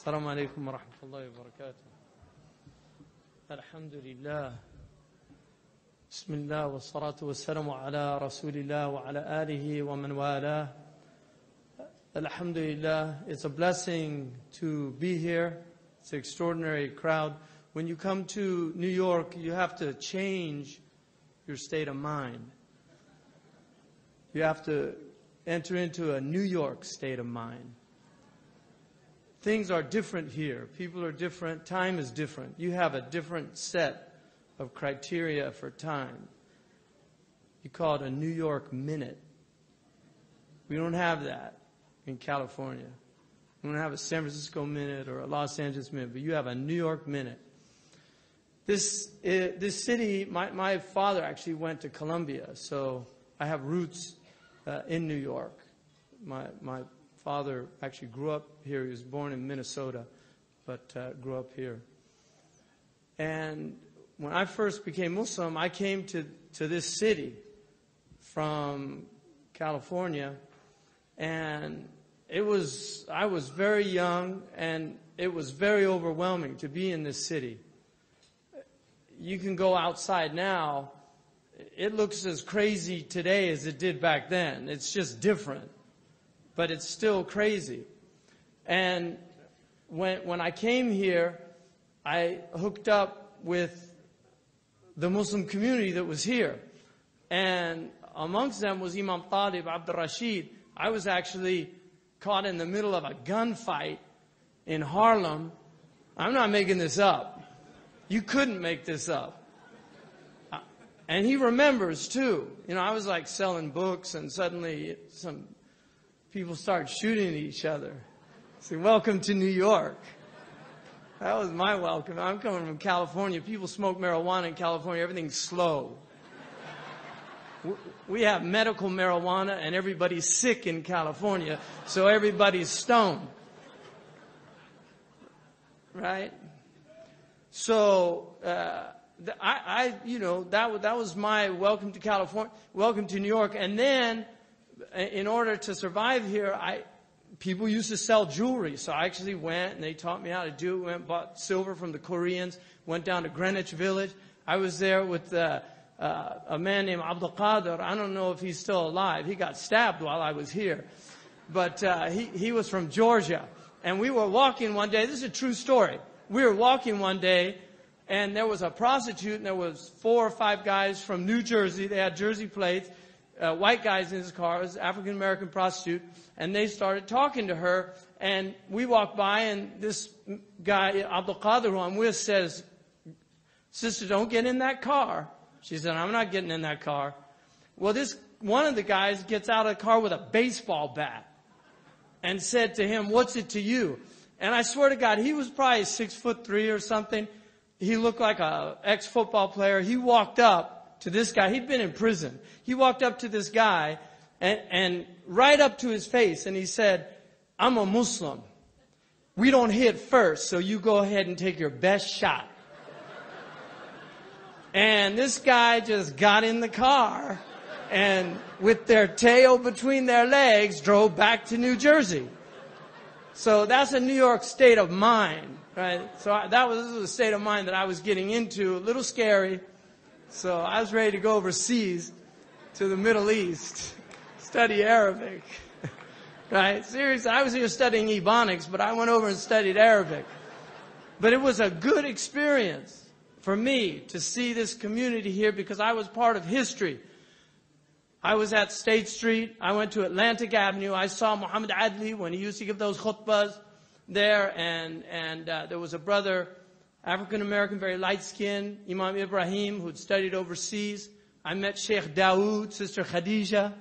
السلام عليكم ورحمة الله وبركاته. الحمد لله. بسم الله والصلاة والسلام على رسول الله وعلى آله ومن والاه. Alhamdulillah, it's a blessing to be here. It's an extraordinary crowd. When you come to New York, you have to change your state of mind. You have to enter into a New York state of mind. Things are different here. People are different. Time is different. You have a different set of criteria for time. You call it a New York minute. We don't have that in California. We don't have a San Francisco minute or a Los Angeles minute, but you have a New York minute. This city, my father actually went to Columbia, so I have roots in New York. My father actually grew up here. He was born in Minnesota, but grew up here. And when I first became Muslim, I came to this city from California, and I was very young, and it was very overwhelming to be in this city. You can go outside now. It looks as crazy today as it did back then. It's just different. But it's still crazy. And when I came here, I hooked up with the Muslim community that was here. And amongst them was Imam Talib Abdul Rashid. I was actually caught in the middle of a gunfight in Harlem. I'm not making this up. You couldn't make this up. And he remembers too. You know, I was like selling books, and suddenly some people start shooting at each other. Say, welcome to New York. That was my welcome. I'm coming from California. People smoke marijuana in California. Everything's slow. We have medical marijuana, and everybody's sick in California, so everybody's stoned. Right? So, that was my welcome to California, welcome to New York. And then, in order to survive here, people used to sell jewelry. So I actually went, and they taught me how to do it. Went and bought silver from the Koreans, went down to Greenwich Village. I was there with a man named Abdul Qadir. I don't know if he's still alive. He got stabbed while I was here. But he was from Georgia. And we were walking one day. This is a true story. We were walking one day, and there was a prostitute, and there was 4 or 5 guys from New Jersey. They had Jersey plates, white guys in his car. It was an African-American prostitute. And they started talking to her. And we walked by, and this guy, Abdul Qadir, who I'm with, says, "Sister, don't get in that car." She said, "I'm not getting in that car." Well, one of the guys gets out of the car with a baseball bat and said to him, "What's it to you?" And I swear to God, he was probably 6'3" or something. He looked like a ex-football player. He walked up to this guy. He'd been in prison. He walked up to this guy and right up to his face, and he said, "I'm a Muslim. We don't hit first, so you go ahead and take your best shot." And this guy just got in the car and with their tail between their legs drove back to New Jersey. So that's a New York state of mind, right? So this was a state of mind that I was getting into, a little scary. So I was ready to go overseas to the Middle East, study Arabic, right? Seriously, I was here studying Ebonics, but I went over and studied Arabic. But it was a good experience for me to see this community here because I was part of history. I was at State Street. I went to Atlantic Avenue. I saw Muhammad Adli when he used to give those khutbahs there. And there was a brother, African-American, very light-skinned, Imam Ibrahim, who'd studied overseas. I met Sheikh Dawood, Sister Khadija.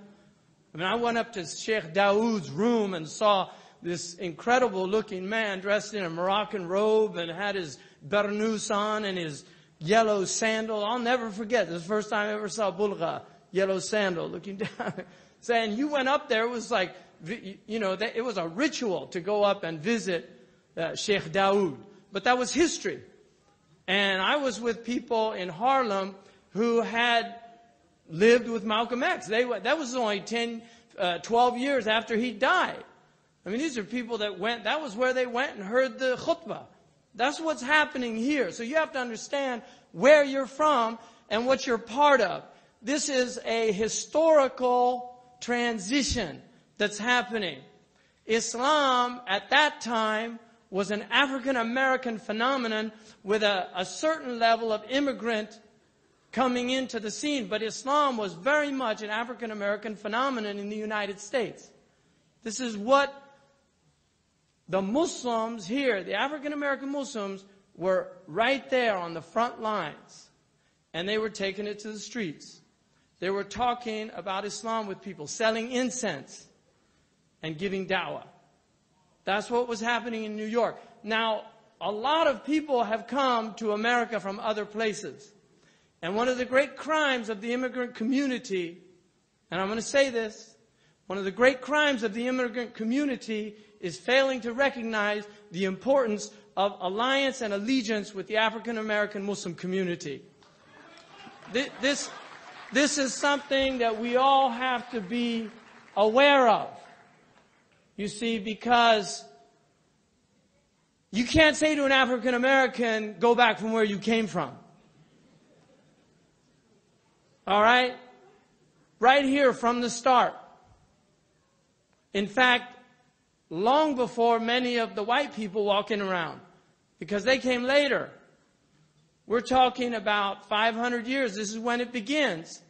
I mean, I went up to Sheikh Dawood's room and saw this incredible-looking man dressed in a Moroccan robe and had his burnous on and his yellow sandal. I'll never forget. This is the first time I ever saw bulgha. Yellow sandal, looking down. Saying, you went up there, it was like, it was a ritual to go up and visit Sheikh Dawood. But that was history. And I was with people in Harlem who had lived with Malcolm X. That was only 12 years after he died. I mean, these are people that that was where they went and heard the khutbah. That's what's happening here. So you have to understand where you're from and what you're part of. This is a historical transition that's happening. Islam at that time was an African American phenomenon with a certain level of immigrant coming into the scene. But Islam was very much an African American phenomenon in the United States. This is what the Muslims here, the African American Muslims, were right there on the front lines. And they were taking it to the streets. They were talking about Islam with people, selling incense and giving da'wah. That's what was happening in New York. Now, a lot of people have come to America from other places. And one of the great crimes of the immigrant community, and I'm going to say this, one of the great crimes of the immigrant community is failing to recognize the importance of alliance and allegiance with the African American Muslim community. This is something that we all have to be aware of. You see, because you can't say to an African American, go back from where you came from. All right? Right here from the start. In fact, long before many of the white people walking around, because they came later. We're talking about 500 years. This is when it begins.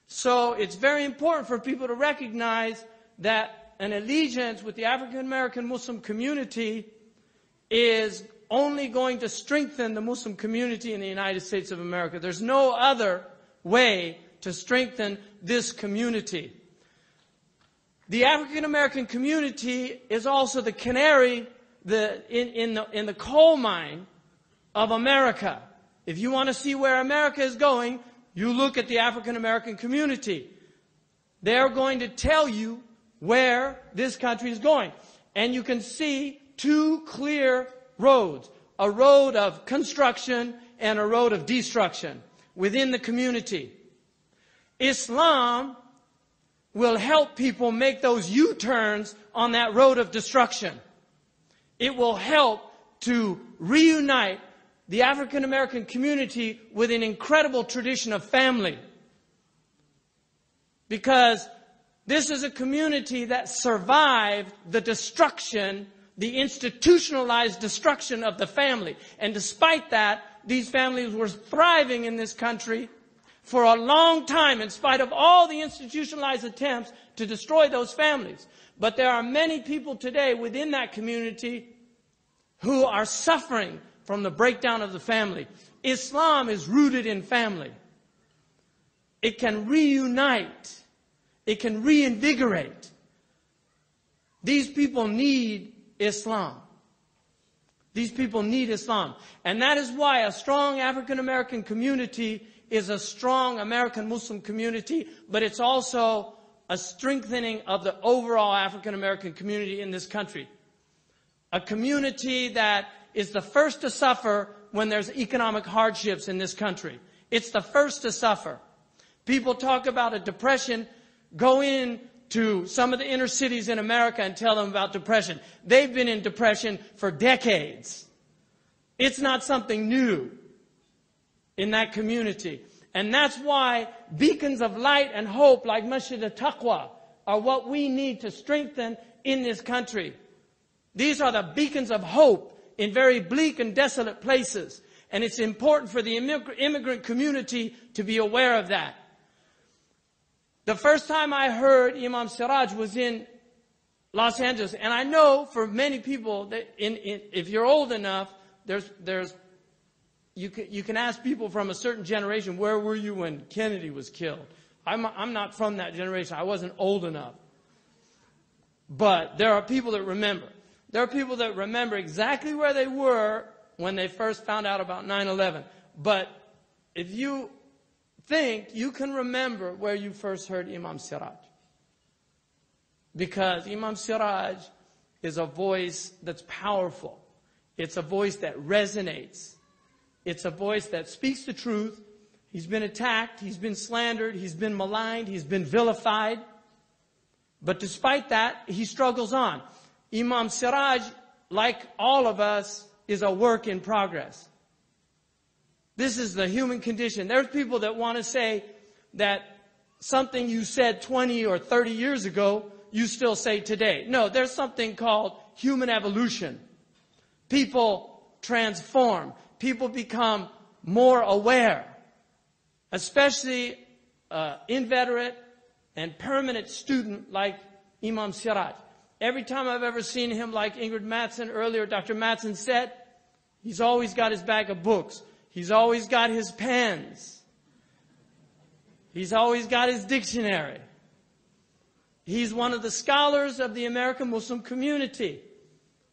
So it's very important for people to recognize that an allegiance with the African American Muslim community is only going to strengthen the Muslim community in the United States of America. There's no other way to strengthen this community. The African American community is also the canary in the coal mine of America. If you want to see where America is going, you look at the African American community. They're going to tell you where this country is going. And you can see two clear roads. A road of construction and a road of destruction within the community. Islam will help people make those U-turns on that road of destruction. It will help to reunite the African American community with an incredible tradition of family. Because this is a community that survived the destruction, the institutionalized destruction of the family. And despite that, these families were thriving in this country for a long time, in spite of all the institutionalized attempts to destroy those families. But there are many people today within that community who are suffering from the breakdown of the family. Islam is rooted in family. It can reunite. It can reinvigorate. These people need Islam. These people need Islam. And that is why a strong African American community is a strong American Muslim community, but it's also a strengthening of the overall African American community in this country. A community that is the first to suffer when there's economic hardships in this country. It's the first to suffer. People talk about a depression. Go in to some of the inner cities in America and tell them about depression. They've been in depression for decades. It's not something new in that community. And that's why beacons of light and hope like Masjid al-Taqwa are what we need to strengthen in this country. These are the beacons of hope in very bleak and desolate places. And it's important for the immigrant community to be aware of that. The first time I heard Imam Siraj was in Los Angeles. And I know for many people that if you're old enough, you can ask people from a certain generation, where were you when Kennedy was killed? I'm not from that generation. I wasn't old enough. But there are people that remember. There are people that remember exactly where they were when they first found out about 9/11. But if you think, you can remember where you first heard Imam Siraj. Because Imam Siraj is a voice that's powerful. It's a voice that resonates. It's a voice that speaks the truth. He's been attacked. He's been slandered. He's been maligned. He's been vilified. But despite that, he struggles on. Imam Siraj, like all of us, is a work in progress. This is the human condition. There's people that want to say that something you said 20 or 30 years ago, you still say today. No, there's something called human evolution. People transform. People become more aware. Especially inveterate and permanent student like Imam Siraj. Every time I've ever seen him, like Ingrid Mattson earlier, Dr. Mattson said, he's always got his bag of books. He's always got his pens. He's always got his dictionary. He's one of the scholars of the American Muslim community.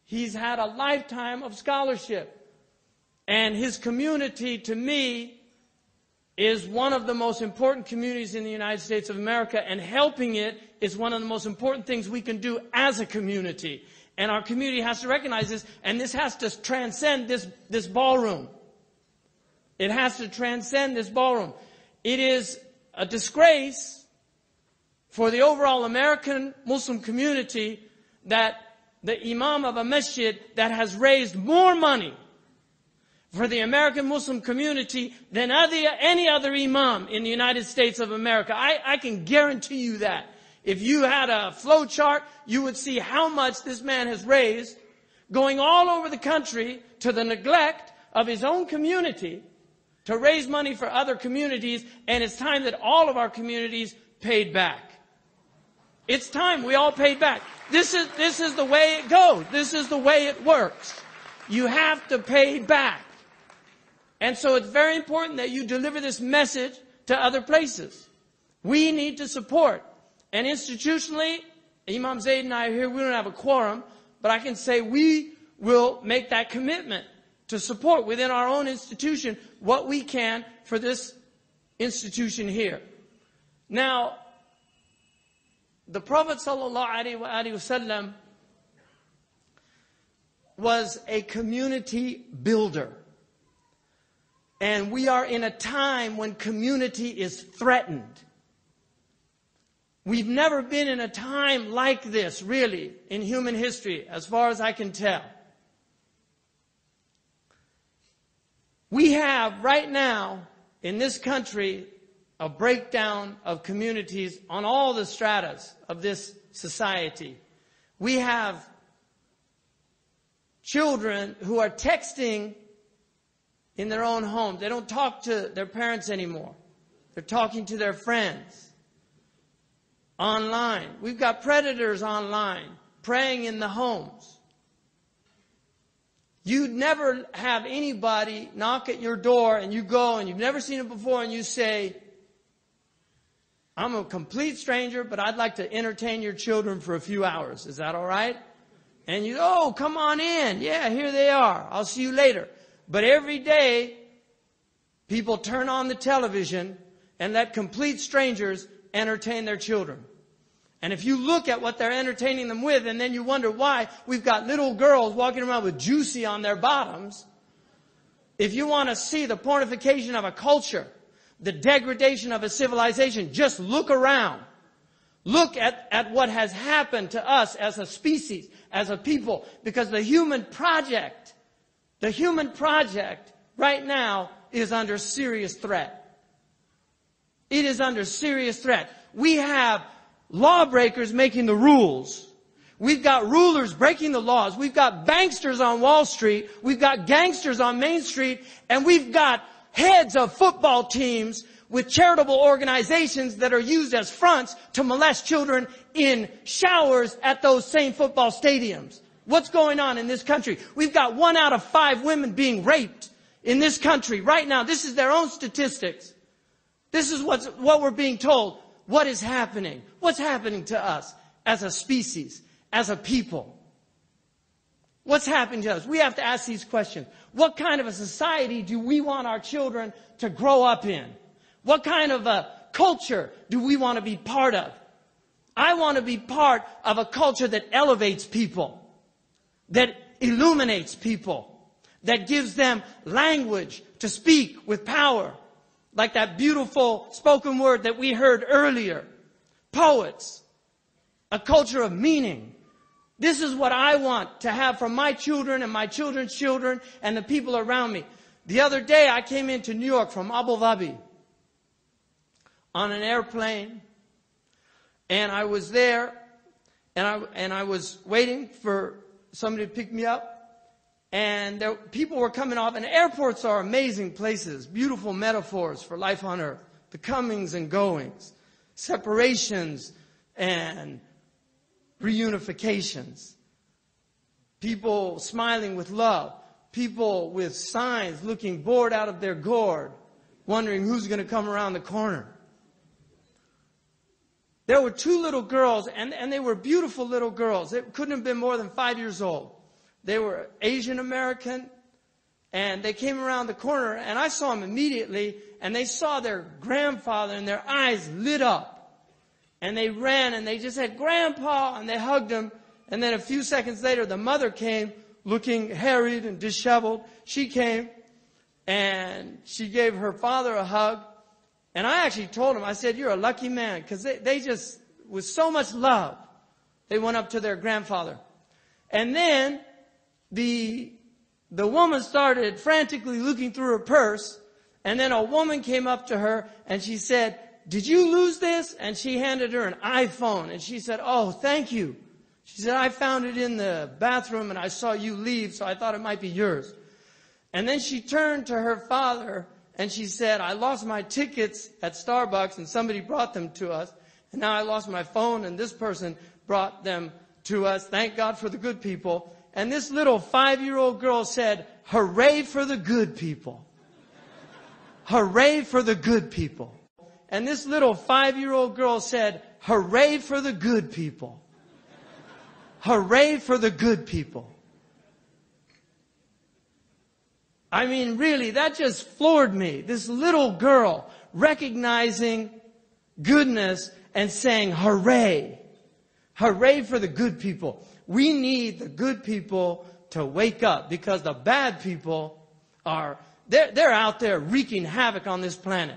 He's had a lifetime of scholarship. And his community, to me, is one of the most important communities in the United States of America, and helping it is one of the most important things we can do as a community. And our community has to recognize this, and this has to transcend this ballroom. It has to transcend this ballroom. It is a disgrace for the overall American Muslim community that the imam of a masjid that has raised more money for the American Muslim community than any other imam in the United States of America. I can guarantee you that. If you had a flow chart, you would see how much this man has raised, going all over the country to the neglect of his own community to raise money for other communities, and it's time that all of our communities paid back. It's time we all paid back. This is the way it goes. This is the way it works. You have to pay back. And so it's very important that you deliver this message to other places. We need to support. And institutionally, Imam Zaid and I are here. We don't have a quorum, but I can say we will make that commitment to support within our own institution what we can for this institution here. Now, the Prophet ﷺ was a community builder. And we are in a time when community is threatened. We've never been in a time like this, really, in human history, as far as I can tell. We have right now in this country a breakdown of communities on all the stratas of this society. We have children who are texting in their own homes. They don't talk to their parents anymore. They're talking to their friends online. We've got predators online preying in the homes. You'd never have anybody knock at your door and you go and you've never seen it before and you say, I'm a complete stranger, but I'd like to entertain your children for a few hours. Is that all right? And you, oh, come on in. Yeah, here they are. I'll see you later. But every day, people turn on the television and let complete strangers entertain their children. And if you look at what they're entertaining them with, and then you wonder why we've got little girls walking around with juicy on their bottoms, if you want to see the pornification of a culture, the degradation of a civilization, just look around. Look at what has happened to us as a species, as a people, because the human project right now is under serious threat. It is under serious threat. We have lawbreakers making the rules. We've got rulers breaking the laws. We've got banksters on Wall Street. We've got gangsters on Main Street. And we've got heads of football teams with charitable organizations that are used as fronts to molest children in showers at those same football stadiums. What's going on in this country? We've got 1 out of 5 women being raped in this country right now. This is their own statistics. This is what we're being told. What is happening? What's happening to us as a species, as a people? What's happening to us? We have to ask these questions. What kind of a society do we want our children to grow up in? What kind of a culture do we want to be part of? I want to be part of a culture that elevates people, that illuminates people, that gives them language to speak with power, like that beautiful spoken word that we heard earlier. Poets, A culture of meaning. This is what I want to have for my children and my children's children and the people around me. The other day I came into New York from Abu Dhabi on an airplane, and I was there, and I was waiting for somebody to pick me up. And people were coming off, and airports are amazing places, beautiful metaphors for life on earth. The comings and goings, separations and reunifications. People smiling with love. People with signs looking bored out of their gourd, wondering who's going to come around the corner. There were two little girls, and they were beautiful little girls. They couldn't have been more than 5 years old. They were Asian American, and they came around the corner, and I saw them immediately, and they saw their grandfather, and their eyes lit up. And they ran, and they just said, "Grandpa," and they hugged him. And then a few seconds later, the mother came, looking harried and disheveled. She came, and she gave her father a hug. And I actually told him, I said, "You're a lucky man," because they just, with so much love, they went up to their grandfather. And then the woman started frantically looking through her purse, and then a woman came up to her and she said, "Did you lose this?" And she handed her an iPhone, and she said, "Oh, thank you." She said, "I found it in the bathroom and I saw you leave, so I thought it might be yours." And then she turned to her father and she said, "I lost my tickets at Starbucks and somebody brought them to us. And now I lost my phone and this person brought them to us. Thank God for the good people." And this little 5-year-old girl said, "Hooray for the good people. Hooray for the good people." And this little 5-year-old girl said, "Hooray for the good people. Hooray for the good people." I mean, really, that just floored me. This little girl recognizing goodness and saying, "Hooray. Hooray for the good people." We need the good people to wake up, because the bad people they're out there wreaking havoc on this planet.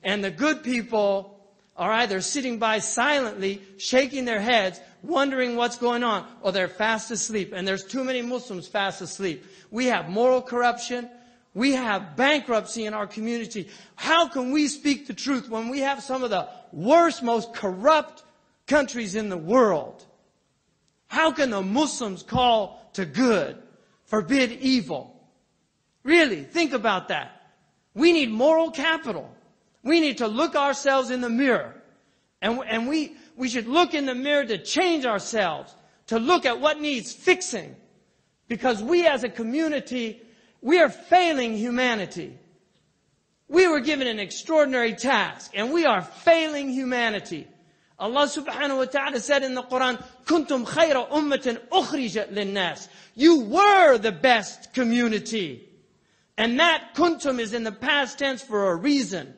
And the good people are either sitting by silently, shaking their heads, wondering what's going on, or they're fast asleep. And there's too many Muslims fast asleep. We have moral corruption. We have bankruptcy in our community. How can we speak the truth when we have some of the worst, most corrupt countries in the world? How can the Muslims call to good, forbid evil? Really, think about that. We need moral capital. We need to look ourselves in the mirror. And we should look in the mirror to change ourselves, to look at what needs fixing. Because we as a community, we are failing humanity. We were given an extraordinary task, and we are failing humanity. Allah subhanahu wa ta'ala said in the Quran, "Kuntum khayra ummatin ukhrijat linnas." You were the best community. And that kuntum is in the past tense for a reason,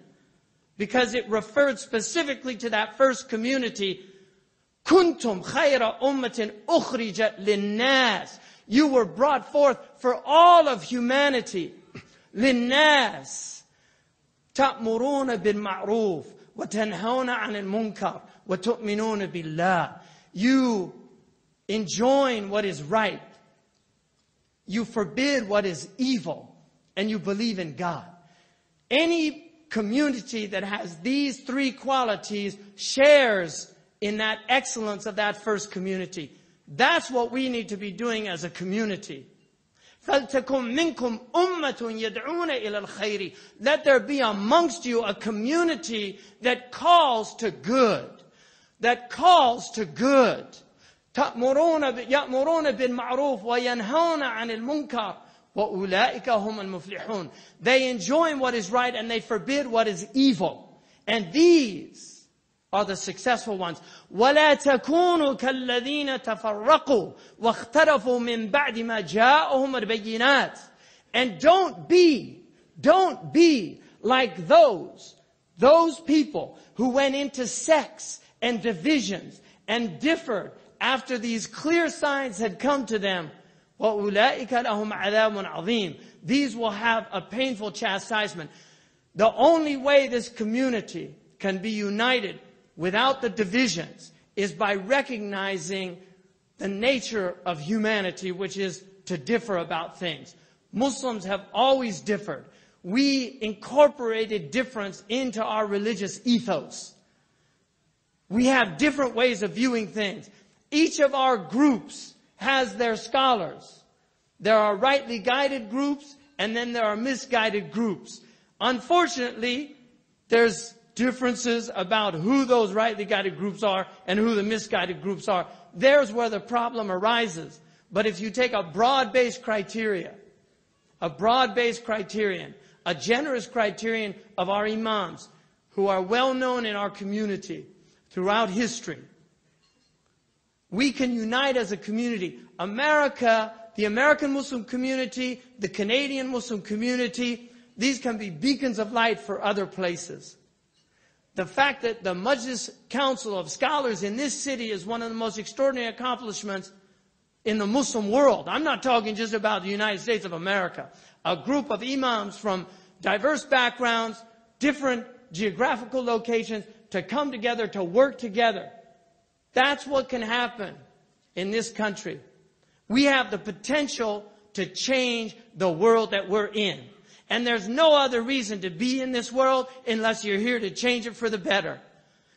because it referred specifically to that first community. Kuntum khayra ummatin ukhrijat linnas. You were brought forth for all of humanity. Linnas. Ta'muruna bil ma'ruf wa tanhauna 'anil munkar wa tu'minuna billah. You enjoin what is right. You forbid what is evil. And you believe in God. Any community that has these three qualities shares in that excellence of that first community. That's what we need to be doing as a community. فَلْتَكُمْ مِنْكُمْ أُمَّةٌ يَدْعُونَ إِلَى الْخَيْرِ. Let there be amongst you a community that calls to good. That calls to good. يَأْمُرُونَ بِالْمَعْرُوفِ وَيَنْهَوْنَ عَنِ الْمُنْكَرِ وَأُولَٰئِكَ هُمُ الْمُفْلِحُونَ. They enjoin what is right and they forbid what is evil. And these are the successful ones. وَلَا تَكُونُوا كَالَّذِينَ تَفَرَّقُوا وَاخْتَلَفُوا مِنْ بَعْدِ مَا جَاءَهُمُ الْبَيِّنَاتِ. And don't be like those people who went into sects and divisions and differed after these clear signs had come to them. وَأُولَٰئِكَ لَهُمْ عَذَابٌ عَظِيمٌ. These will have a painful chastisement. The only way this community can be united without the divisions is by recognizing the nature of humanity, which is to differ about things. Muslims have always differed. We incorporated difference into our religious ethos. We have different ways of viewing things. Each of our groups has their scholars. There are rightly guided groups, and then there are misguided groups. Unfortunately, there's differences about who those rightly guided groups are and who the misguided groups are. There's where the problem arises. But if you take a broad-based criteria, a generous criterion of our imams, who are well known in our community throughout history, we can unite as a community. America, the American Muslim community, the Canadian Muslim community, these can be beacons of light for other places. The fact that the Majlis Council of Scholars in this city is one of the most extraordinary accomplishments in the Muslim world. I'm not talking just about the United States of America. A group of imams from diverse backgrounds, different geographical locations, to come together, to work together. That's what can happen in this country. We have the potential to change the world that we're in. And there's no other reason to be in this world unless you're here to change it for the better.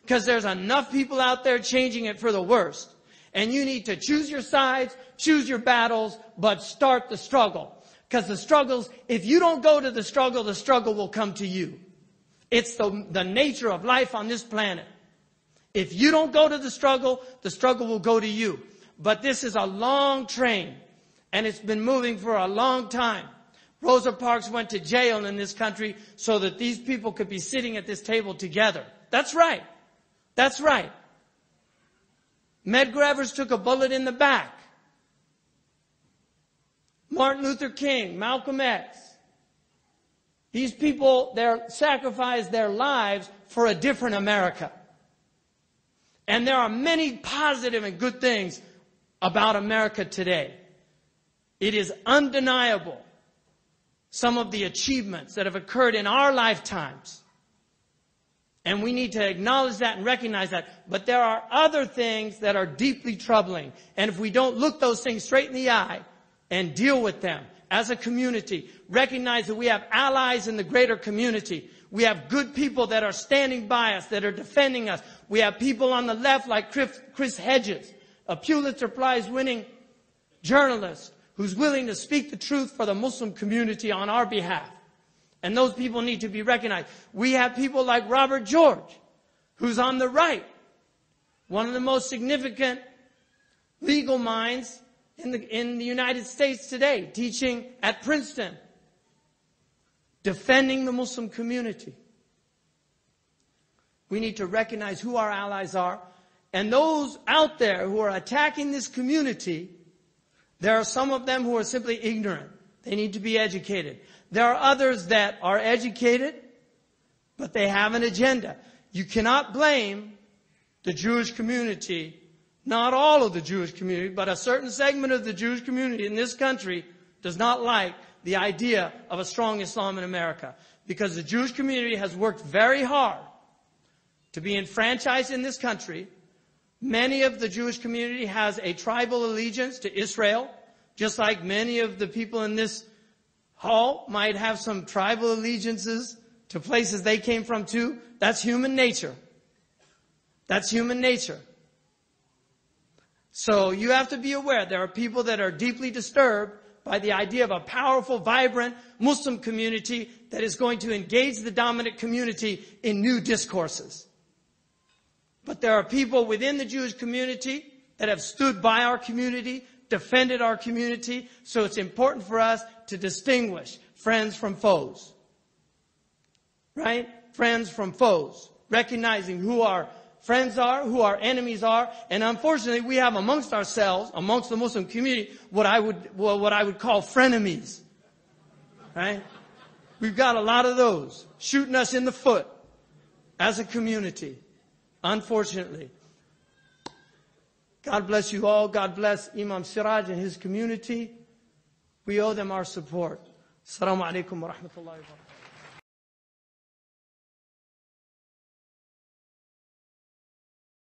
Because there's enough people out there changing it for the worst. And you need to choose your sides, choose your battles, but start the struggle. Because the struggles, if you don't go to the struggle will come to you. It's the nature of life on this planet. If you don't go to the struggle will go to you. But this is a long train, and it's been moving for a long time. Rosa Parks went to jail in this country so that these people could be sitting at this table together. That's right. That's right. Medgar Evers took a bullet in the back. Martin Luther King, Malcolm X. These people, they sacrificed their lives for a different America. And there are many positive and good things about America today. It is undeniable, some of the achievements that have occurred in our lifetimes. And we need to acknowledge that and recognize that. But there are other things that are deeply troubling. And if we don't look those things straight in the eye and deal with them as a community, recognize that we have allies in the greater community. We have good people that are standing by us, that are defending us. We have people on the left like Chris Hedges, a Pulitzer Prize winning journalist who's willing to speak the truth for the Muslim community on our behalf. And those people need to be recognized. We have people like Robert George, who's on the right, one of the most significant legal minds in the United States today, teaching at Princeton, defending the Muslim community. We need to recognize who our allies are. And those out there who are attacking this community, there are some of them who are simply ignorant. They need to be educated. There are others that are educated, but they have an agenda. You cannot blame the Jewish community, not all of the Jewish community, but a certain segment of the Jewish community in this country does not like the idea of a strong Islam in America. Because the Jewish community has worked very hard to be enfranchised in this country. Many of the Jewish community has a tribal allegiance to Israel, just like many of the people in this hall might have some tribal allegiances to places they came from too. That's human nature. That's human nature. So you have to be aware there are people that are deeply disturbed by the idea of a powerful, vibrant Muslim community that is going to engage the dominant community in new discourses. But there are people within the Jewish community that have stood by our community, defended our community. So it's important for us to distinguish friends from foes. Right? Friends from foes. Recognizing who our friends are, who our enemies are. And unfortunately, we have amongst ourselves, amongst the Muslim community, what I would call frenemies. Right? We've got a lot of those shooting us in the foot as a community. Unfortunately. God bless you all. God bless Imam Siraj and his community. We owe them our support. Assalamu alaikum wa rahmatullahi wa barakatuh.